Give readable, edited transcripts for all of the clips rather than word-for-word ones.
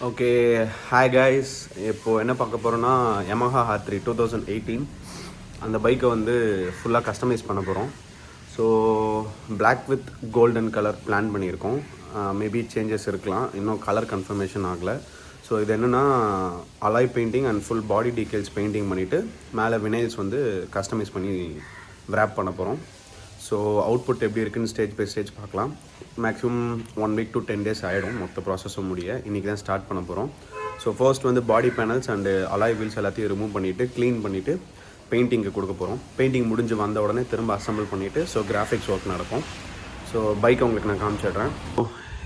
Okay, hi guys. இப்போது என்ன பார்க்க போகிறோன்னா Yamaha R3 2018 அந்த பைக்கை வந்து ஃபுல்லாக கஸ்டமைஸ் பண்ண போகிறோம். So black with golden colour plan பண்ணியிருக்கோம். மேபி சேஞ்சஸ் இருக்கலாம், இன்னும் கலர் கன்ஃபர்மேஷன் ஆகலை. ஸோ இது என்னென்னா alloy painting and full body details painting பண்ணிவிட்டு மேலே வினைல்ஸ் வந்து கஸ்டமைஸ் பண்ணி விராப் பண்ண போகிறோம். ஸோ அவுட்புட் எப்படி இருக்குன்னு ஸ்டேஜ் பை ஸ்டேஜ் பார்க்கலாம். மேக்ஸிமம் 1 week to 10 days ஆகிடும் மொத்த ப்ராசஸும் முடிய. இன்றைக்கி தான் ஸ்டார்ட் பண்ண போகிறோம். ஸோ ஃபர்ஸ்ட் வந்து பாடி பேனல்ஸ் அண்டு அலாய் வீல்ஸ் எல்லாத்தையும் ரிமூவ் பண்ணிவிட்டு க்ளீன் பண்ணிவிட்டு பெயிண்டிங்கு கொடுக்க போகிறோம். பெயிண்டிங் முடிஞ்சு வந்த உடனே திரும்ப அசம்பிள் பண்ணிவிட்டு ஸோ கிராஃபிக்ஸ் ஒர்க் நடக்கும். ஸோ பைக்கை உங்களுக்கு நான் காமிச்சிடுறேன்.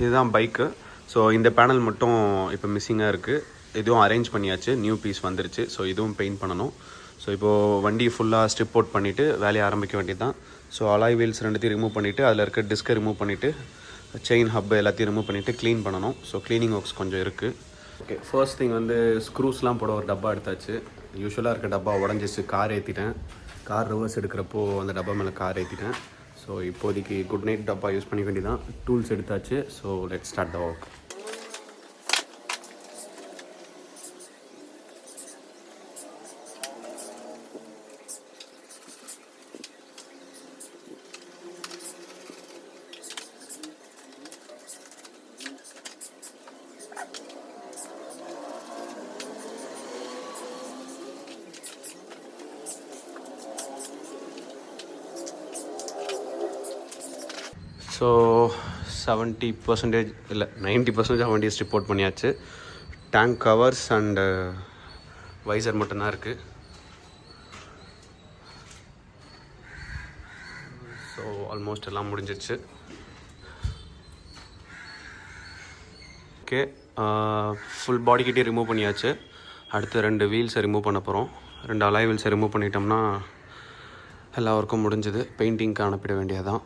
இதுதான் பைக்கு. ஸோ இந்த பேனல் மட்டும் இப்போ மிஸ்ஸிங்காக இருக்குது. இதுவும் அரேஞ்ச் பண்ணியாச்சு, நியூ பீஸ் வந்துருச்சு. ஸோ இதுவும் பெயிண்ட் பண்ணணும். ஸோ இப்போது வண்டி ஃபுல்லாக ஸ்ட்ரிப் அவுட் பண்ணிவிட்டு வேலையை ஆரம்பிக்க வேண்டியது தான். ஸோ அலாய் வீல்ஸ் ரெண்டுத்தையும் ரிமூவ் பண்ணிவிட்டு அதில் இருக்க டிஸ்கை ரிமூவ் பண்ணிவிட்டு செயின் ஹப் எல்லாத்தையும் ரிமூவ் பண்ணிவிட்டு க்ளீன் பண்ணணும். ஸோ க்ளீனிங் ஒர்க்ஸ் கொஞ்சம் இருக்குது. ஓகே, ஃபர்ஸ்ட் திங் வந்து ஸ்க்ரூஸ்லாம் போட ஒரு டப்பா எடுத்தாச்சு. யூஸ்வலாக இருக்க டப்பா உடஞ்சிச்சு, கார் ஏற்றிட்டேன். கார் ரிவர்ஸ் எடுக்கிறப்போ அந்த டப்பா மேலே கார் ஏற்றிட்டேன். ஸோ இப்போதைக்கு குட் நைட் டப்பா யூஸ் பண்ணிக்க வேண்டியதான். டூல்ஸ் எடுத்தாச்சு. So let's start the work. So 70% இல்லை 90% வண்டியை ஸ்ட்ரிப் அவுட் பண்ணியாச்சு. டேங்க் கவர்ஸ் அண்டு வைசர் மட்டும்தான் இருக்குது. ஸோ ஆல்மோஸ்ட் எல்லாம் முடிஞ்சிடுச்சு. ஓகே, ஃபுல் பாடி கிட்டே ரிமூவ் பண்ணியாச்சு. அடுத்து 2 வீல்ஸை ரிமூவ் பண்ண போகிறோம். 2 அலாய் வீல்ஸை ரிமூவ் பண்ணிட்டோம்னா எல்லா ஒர்க்கும் முடிஞ்சுது. பெயிண்டிங்க்கு அனுப்பிட வேண்டியதான்.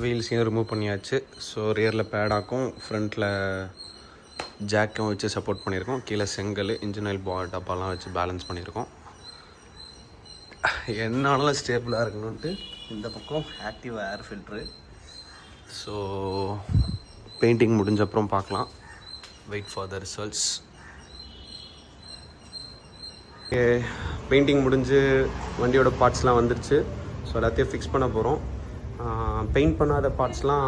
வீல்ஸையும் ரிமூவ் பண்ணியாச்சு. ஸோ ரியரில் பேடாக்கும் ஃப்ரண்ட்டில் ஜாக்கும் வச்சு சப்போர்ட் பண்ணியிருக்கோம். கீழே செங்கல், இன்ஜின் ஆயில் டப்பாலாம் வச்சு பேலன்ஸ் பண்ணியிருக்கோம். என்னாலும் ஸ்டேபிளாக இருக்கணுன்ட்டு இந்த பக்கம் active air filter. So painting முடிஞ்சப்புறம் பார்க்கலாம். Wait for the results. Okay, painting முடிஞ்சு வண்டியோட பார்ட்ஸ்லாம் வந்துருச்சு. ஸோ எல்லாத்தையும் ஃபிக்ஸ் பண்ண போகிறோம். பெயிண்ட் பண்ணாத பார்ட்ஸ்லாம்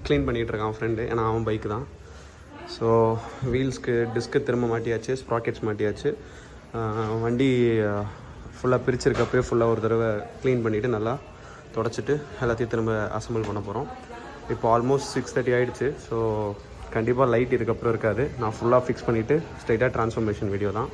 க்ளீன் பண்ணிகிட்ருக்கான் ஃப்ரெண்டு, ஏன்னா அவன் பைக்கு தான். ஸோ வீல்ஸ்க்கு டிஸ்க்கு திரும்ப மாட்டியாச்சு, ஸ்ப்ராக்கெட்ஸ் மாட்டியாச்சு. வண்டி ஃபுல்லாக பிரிச்சிருக்கப்பே ஃபுல்லாக ஒரு தடவை க்ளீன் பண்ணிவிட்டு நல்லா தொடச்சிட்டு எல்லாத்தையும் திரும்ப அசம்பிள் பண்ண போகிறோம். இப்போ ஆல்மோஸ்ட் 6:30 ஆகிடுச்சு. ஸோ கண்டிப்பாக லைட் இதுக்கப்புறம் இருக்காது. நான் ஃபுல்லாக ஃபிக்ஸ் பண்ணிவிட்டு ஸ்ட்ரைட்டாக ட்ரான்ஸ்ஃபர்மேஷன் வீடியோ தான்.